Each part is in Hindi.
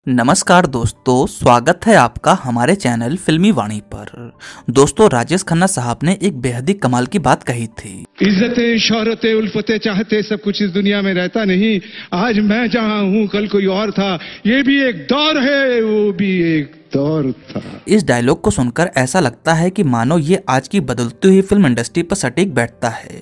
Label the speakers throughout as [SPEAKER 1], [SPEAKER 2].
[SPEAKER 1] नमस्कार दोस्तों, स्वागत है आपका हमारे चैनल फिल्मी वाणी पर। दोस्तों, राजेश खन्ना साहब ने एक बेहद ही कमाल की बात कही थी।
[SPEAKER 2] इज्जतें, शोहरतें, उल्फतें चाहते सब कुछ इस दुनिया में रहता नहीं। आज मैं जहाँ हूँ कल कोई और था। ये भी एक दौर है, वो भी एक दौर था।
[SPEAKER 1] इस डायलॉग को सुनकर ऐसा लगता है कि मानो ये आज की बदलती हुई फिल्म इंडस्ट्री पर सटीक बैठता है।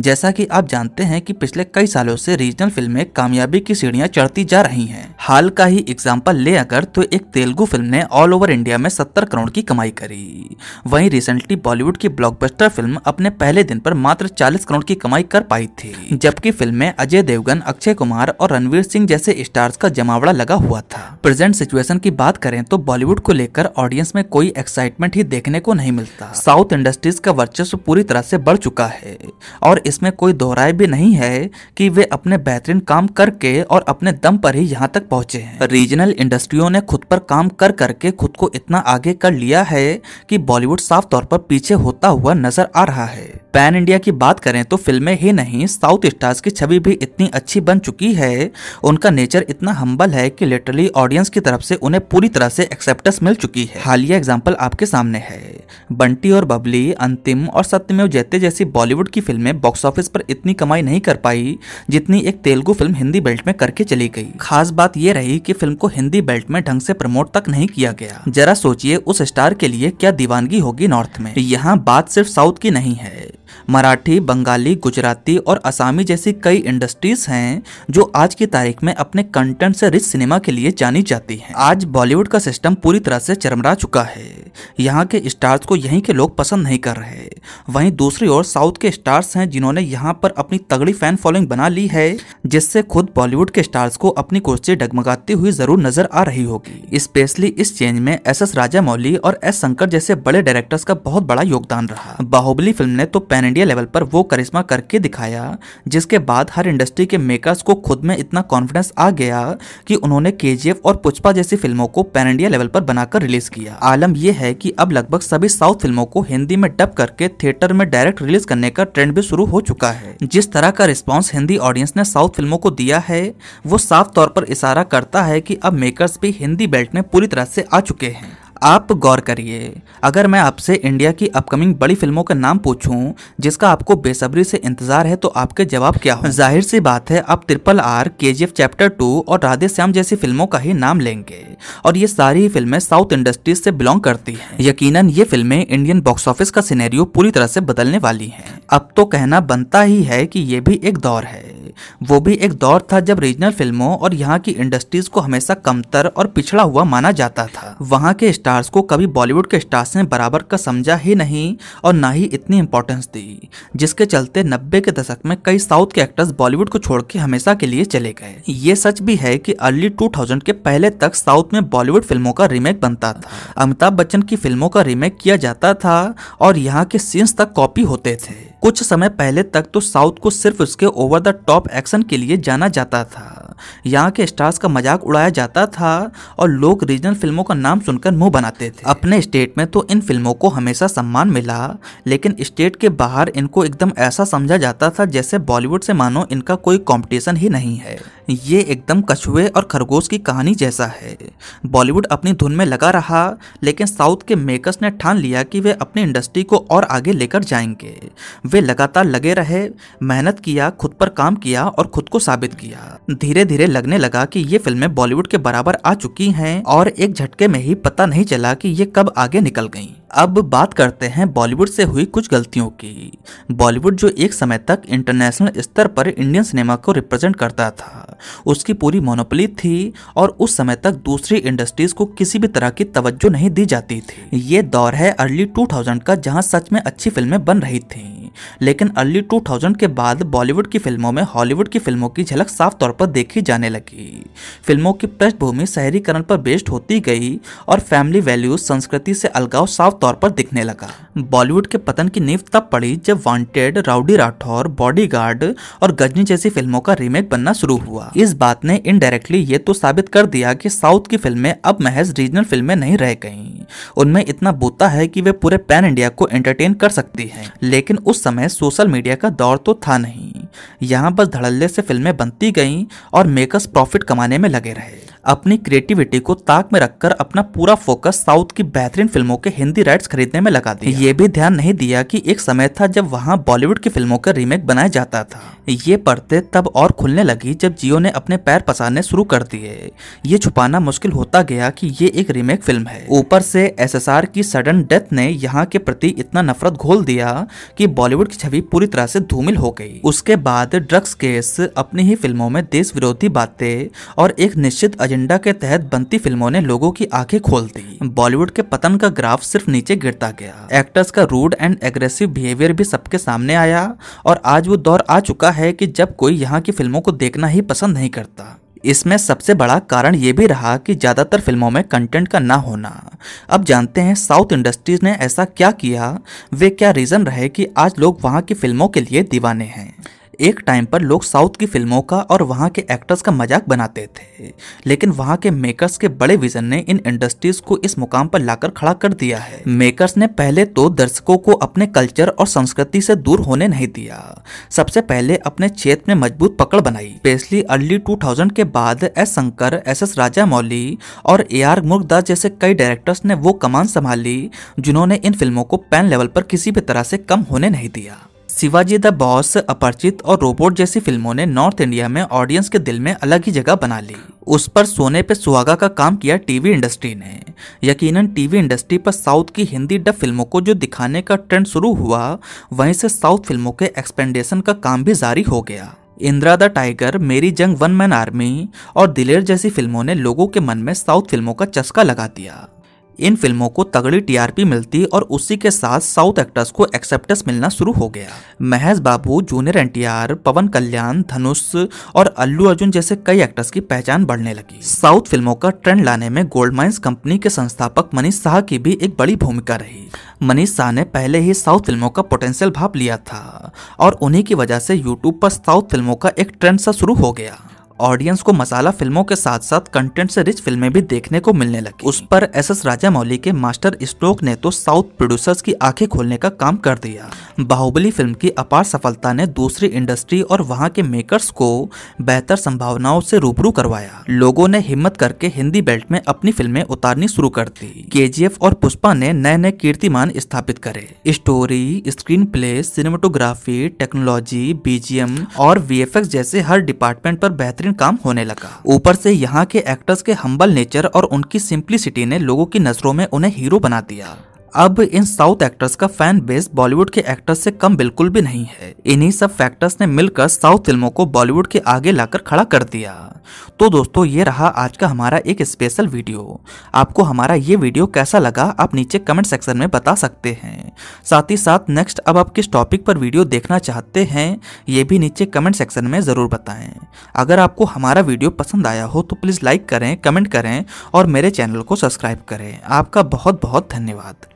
[SPEAKER 1] जैसा कि आप जानते हैं कि पिछले कई सालों से रीजनल फिल्में कामयाबी की सीढ़ियां चढ़ती जा रही हैं। हाल का ही एग्जांपल ले अगर तो एक तेलुगु फिल्म ने ऑल ओवर इंडिया में 70 करोड़ की कमाई करी। वहीं रिसेंटली बॉलीवुड की ब्लॉकबस्टर फिल्म अपने पहले दिन पर मात्र 40 करोड़ की कमाई कर पाई थी, जबकि फिल्म में अजय देवगन, अक्षय कुमार और रणवीर सिंह जैसे स्टार्स का जमावड़ा लगा हुआ था। प्रेजेंट सिचुएशन की बात करें तो बॉलीवुड को लेकर ऑडियंस में कोई एक्साइटमेंट ही देखने को नहीं मिलता। साउथ इंडस्ट्रीज का वर्चस्व पूरी तरह से बढ़ चुका है और इसमें कोई दोहराए भी नहीं है कि वे अपने बेहतरीन काम करके और अपने दम पर ही यहाँ तक पहुंचे हैं। रीजनल इंडस्ट्रियों ने खुद पर काम कर करके खुद को इतना आगे कर लिया है कि बॉलीवुड साफ तौर पर पीछे होता हुआ नजर आ रहा है। पैन इंडिया की बात करें तो फिल्में ही नहीं, साउथ स्टार्स की छवि भी इतनी अच्छी बन चुकी है, उनका नेचर इतना हम्बल है कि लिटरली ऑडियंस की तरफ से उन्हें पूरी तरह से एक्सेप्टेंस मिल चुकी है। हालिया एग्जांपल आपके सामने है। बंटी और बबली, अंतिम और सत्यमेव जयते जैसी बॉलीवुड की फिल्में बॉक्स ऑफिस पर इतनी कमाई नहीं कर पाई जितनी एक तेलुगु फिल्म हिंदी बेल्ट में करके चली गई। खास बात यह रही कि फिल्म को हिंदी बेल्ट में ढंग से प्रमोट तक नहीं किया गया। जरा सोचिए उस स्टार के लिए क्या दीवानगी होगी नॉर्थ में। यहाँ बात सिर्फ साउथ की नहीं है, मराठी, बंगाली, गुजराती और असामी जैसी कई इंडस्ट्रीज हैं जो आज की तारीख में अपने कंटेंट से रिच सिनेमा के लिए जानी जाती हैं। आज बॉलीवुड का सिस्टम पूरी तरह से चरमरा चुका है। यहाँ के स्टार्स को यहीं के लोग पसंद नहीं कर रहे। वहीं दूसरी ओर साउथ के स्टार्स हैं जिन्होंने यहाँ पर अपनी तगड़ी फैन फॉलोइंग बना ली है, जिससे खुद बॉलीवुड के स्टार्स को अपनी कुर्सी डगमगाती हुई जरूर नजर आ रही होगी। स्पेशली इस चेंज में एस राजामौली और एस शंकर जैसे बड़े डायरेक्टर्स का बहुत बड़ा योगदान रहा। बाहुबली फिल्म ने तो पैन इंडिया लेवल पर वो करिश्मा करके दिखाया, जिसके बाद हर इंडस्ट्री के मेकर्स को खुद में इतना कॉन्फिडेंस आ गया कि उन्होंने केजीएफ और पुष्पा जैसी फिल्मों को पैन इंडिया लेवल पर बनाकर रिलीज किया। आलम यह है कि अब लगभग सभी साउथ फिल्मों को हिंदी में डब करके थिएटर में डायरेक्ट रिलीज करने का ट्रेंड भी शुरू हो चुका है। जिस तरह का रिस्पॉन्स हिंदी ऑडियंस ने साउथ फिल्मों को दिया है, वो साफ तौर पर इशारा करता है कि अब मेकर्स भी हिंदी बेल्ट में पूरी तरह से आ चुके हैं। आप गौर करिए, अगर मैं आपसे इंडिया की अपकमिंग बड़ी फिल्मों का नाम पूछूं जिसका आपको बेसब्री से इंतजार है, तो आपके जवाब क्या हो? जाहिर सी बात है आप RRR, KGF चैप्टर 2 और राधे श्याम जैसी फिल्मों का ही नाम लेंगे, और ये सारी फिल्में साउथ इंडस्ट्रीज से बिलोंग करती हैं। यकीनन ये फिल्में इंडियन बॉक्स ऑफिस का सिनेरियो पूरी तरह से बदलने वाली हैं। अब तो कहना बनता ही है कि ये भी एक दौर है। वो भी एक दौर था जब रीजनल फिल्मों और यहाँ की इंडस्ट्रीज को हमेशा कमतर और पिछड़ा हुआ माना जाता था। वहाँ के स्टार्स को कभी बॉलीवुड के स्टार्स ने बराबर का समझा ही नहीं और ना ही इतनी इंपॉर्टेंस दी, जिसके चलते 90 के दशक में कई साउथ के एक्टर्स बॉलीवुड को छोड़ के हमेशा के लिए चले गए। ये सच भी है कि अर्ली 2000 के पहले तक साउथ में बॉलीवुड फिल्मों का रीमेक बनता था। अमिताभ बच्चन की फिल्मों का रीमेक किया जाता था और यहाँ के सीन्स तक कॉपी होते थे। कुछ समय पहले तक तो साउथ को सिर्फ उसके ओवर द टॉप एक्शन के लिए जाना जाता था। यहाँ के स्टार्स का मजाक उड़ाया जाता था और लोग रीजनल फिल्मों का नाम सुनकर मुंह बनाते थे। अपने स्टेट में तो इन फिल्मों को हमेशा सम्मान मिला, लेकिन स्टेट के बाहर इनको एकदम ऐसा समझा जाता था जैसे बॉलीवुड से मानो इनका कोई कंपटीशन ही नहीं है। ये एकदम कछुए और खरगोश की कहानी जैसा है। बॉलीवुड अपनी धुन में लगा रहा, लेकिन साउथ के मेकर्स ने ठान लिया कि वे अपनी इंडस्ट्री को और आगे लेकर जाएंगे। वे लगातार लगे रहे, मेहनत किया, खुद पर काम किया और खुद को साबित किया। धीरे धीरे लगने लगा कि ये फिल्में बॉलीवुड के बराबर आ चुकी हैं और एक झटके में ही पता नहीं चला कि ये कब आगे निकल गईं। अब बात करते हैं बॉलीवुड से हुई कुछ गलतियों की। बॉलीवुड जो एक समय तक इंटरनेशनल स्तर पर इंडियन सिनेमा को रिप्रेजेंट करता था, उसकी पूरी मोनोपोली थी और उस समय तक दूसरी इंडस्ट्रीज को किसी भी तरह की तवज्जो नहीं दी जाती थी। ये दौर है अर्ली 2000 का, जहां सच में अच्छी फिल्में बन रही थीं, लेकिन अर्ली 2000 के बाद बॉलीवुड की फिल्मों में हॉलीवुड की फिल्मों की झलक साफ तौर पर देखी जाने लगी। फिल्मों की पृष्ठभूमि शहरीकरण पर बेस्ड होती गई और फैमिली वैल्यूज, संस्कृति से अलगाव साफ तौर पर दिखने लगा। बॉलीवुड के पतन की नींव तब पड़ी जब वांटेड, राउडी राठौर, बॉडीगार्ड और गजनी जैसी फिल्मों का रीमेक बनना शुरू हुआ। इस बात ने इनडायरेक्टली ये तो साबित कर दिया कि साउथ की फिल्में अब महज रीजनल फिल्में नहीं रह गईं। उनमें इतना बूता है कि वे पूरे पैन इंडिया को एंटरटेन कर सकती हैं। लेकिन उस समय सोशल मीडिया का दौर तो था नहीं। यहाँ बस धड़ल्ले से फिल्में बनती गईं और मेकर्स प्रॉफिट कमाने में लगे रहे। अपनी क्रिएटिविटी को ताक में रखकर अपना पूरा फोकस साउथ की बेहतरीन फिल्मों के हिंदी राइट्स खरीदने में लगा दिया। ये भी ध्यान नहीं दिया कि एक समय था जब वहां बॉलीवुड की फिल्मों का रीमेक बनाया जाता था। ये पर्दे तब और खुलने लगी जब जियो ने अपने पैर पसारने शुरू कर दिए। ये छुपाना मुश्किल होता गया कि ये एक रीमेक फिल्म है। ऊपर से एसएसआर की सडन डेथ ने यहाँ के प्रति इतना नफरत घोल दिया कि बॉलीवुड की छवि पूरी तरह से धूमिल हो गई। उसके बाद ड्रग्स केस, अपनी ही फिल्मों में देश विरोधी बातें और एक निश्चित एजेंडा के तहत बनती फिल्मों ने लोगों की आंखें खोल दी। बॉलीवुड के पतन का ग्राफ सिर्फ नीचे गिरता गया। एक्टर्स का रूड एंड एग्रेसिव बिहेवियर भी सबके सामने आया और आज वो दौर आ चुका है कि जब कोई यहाँ की फिल्मों को देखना ही पसंद नहीं करता। इसमें सबसे बड़ा कारण ये भी रहा कि ज्यादातर फिल्मों में कंटेंट का ना होना। अब जानते हैं साउथ इंडस्ट्रीज ने ऐसा क्या किया, वे क्या रीजन रहे कि आज लोग वहाँ की फिल्मों के लिए दीवाने हैं। एक टाइम पर लोग साउथ की फिल्मों का और वहाँ के एक्टर्स का मजाक बनाते थे, लेकिन वहाँ के मेकर्स के बड़े विजन ने इन इंडस्ट्रीज को इस मुकाम पर लाकर खड़ा कर दिया है। मेकर्स ने पहले तो दर्शकों को अपने कल्चर और संस्कृति से दूर होने नहीं दिया। सबसे पहले अपने क्षेत्र में मजबूत पकड़ बनाई। स्पेशली अर्ली 2000 के बाद एस शंकर, एस राजामौली और AR मुरुगदास जैसे कई डायरेक्टर्स ने वो कमान संभाली जिन्होंने इन फिल्मों को पैन लेवल पर किसी भी तरह से कम होने नहीं दिया। शिवाजी द बॉस, अपरिचित और रोबोट जैसी फिल्मों ने नॉर्थ इंडिया में ऑडियंस के दिल में अलग ही जगह बना ली। उस पर सोने पे सुहागा का काम किया टीवी इंडस्ट्री ने। यकीनन टीवी इंडस्ट्री पर साउथ की हिंदी डब फिल्मों को जो दिखाने का ट्रेंड शुरू हुआ, वहीं से साउथ फिल्मों के एक्सपेंडेशन का काम भी जारी हो गया। इंदिरा द टाइगर, मेरी जंग, वन मैन आर्मी और दिलेर जैसी फिल्मों ने लोगों के मन में साउथ फिल्मों का चस्का लगा दिया। इन फिल्मों को तगड़ी TRP मिलती और उसी के साथ साउथ एक्टर्स को एक्सेप्टेंस मिलना शुरू हो गया। महेश बाबू, जूनियर NTR, पवन कल्याण, धनुष और अल्लू अर्जुन जैसे कई एक्टर्स की पहचान बढ़ने लगी। साउथ फिल्मों का ट्रेंड लाने में गोल्ड माइंस कंपनी के संस्थापक मनीष शाह की भी एक बड़ी भूमिका रही। मनीष शाह ने पहले ही साउथ फिल्मों का पोटेंशियल भाप लिया था और उन्हीं की वजह से यूट्यूब पर साउथ फिल्मों का एक ट्रेंड सा शुरू हो गया। ऑडियंस को मसाला फिल्मों के साथ साथ कंटेंट से रिच फिल्में भी देखने को मिलने लगी। उस पर SS राजामौली के मास्टर स्ट्रोक ने तो साउथ प्रोड्यूसर्स की आंखें खोलने का काम कर दिया। बाहुबली फिल्म की अपार सफलता ने दूसरी इंडस्ट्री और वहां के मेकर्स को बेहतर संभावनाओं से रूबरू करवाया। लोगों ने हिम्मत करके हिंदी बेल्ट में अपनी फिल्में उतारनी शुरू कर दी। KGF और पुष्पा ने नए नए कीर्तिमान स्थापित करे। Story, screen play, cinematography, technology, BGM और VFX जैसे हर डिपार्टमेंट पर बेहतरीन काम होने लगा। ऊपर से यहाँ के एक्टर्स के हम्बल नेचर और उनकी सिंप्लिसिटी ने लोगों की नजरों में उन्हें हीरो बना दिया। अब इन साउथ एक्टर्स का फैन बेस बॉलीवुड के एक्टर्स से कम बिल्कुल भी नहीं है। इन्हीं सब फैक्टर्स ने मिलकर साउथ फिल्मों को बॉलीवुड के आगे लाकर खड़ा कर दिया। तो दोस्तों, ये रहा आज का हमारा एक स्पेशल वीडियो। आपको हमारा ये वीडियो कैसा लगा आप नीचे कमेंट सेक्शन में बता सकते हैं। साथ ही साथ नेक्स्ट अब आप किस टॉपिक पर वीडियो देखना चाहते हैं ये भी नीचे कमेंट सेक्शन में ज़रूर बताएं। अगर आपको हमारा वीडियो पसंद आया हो तो प्लीज़ लाइक करें, कमेंट करें और मेरे चैनल को सब्सक्राइब करें। आपका बहुत बहुत धन्यवाद।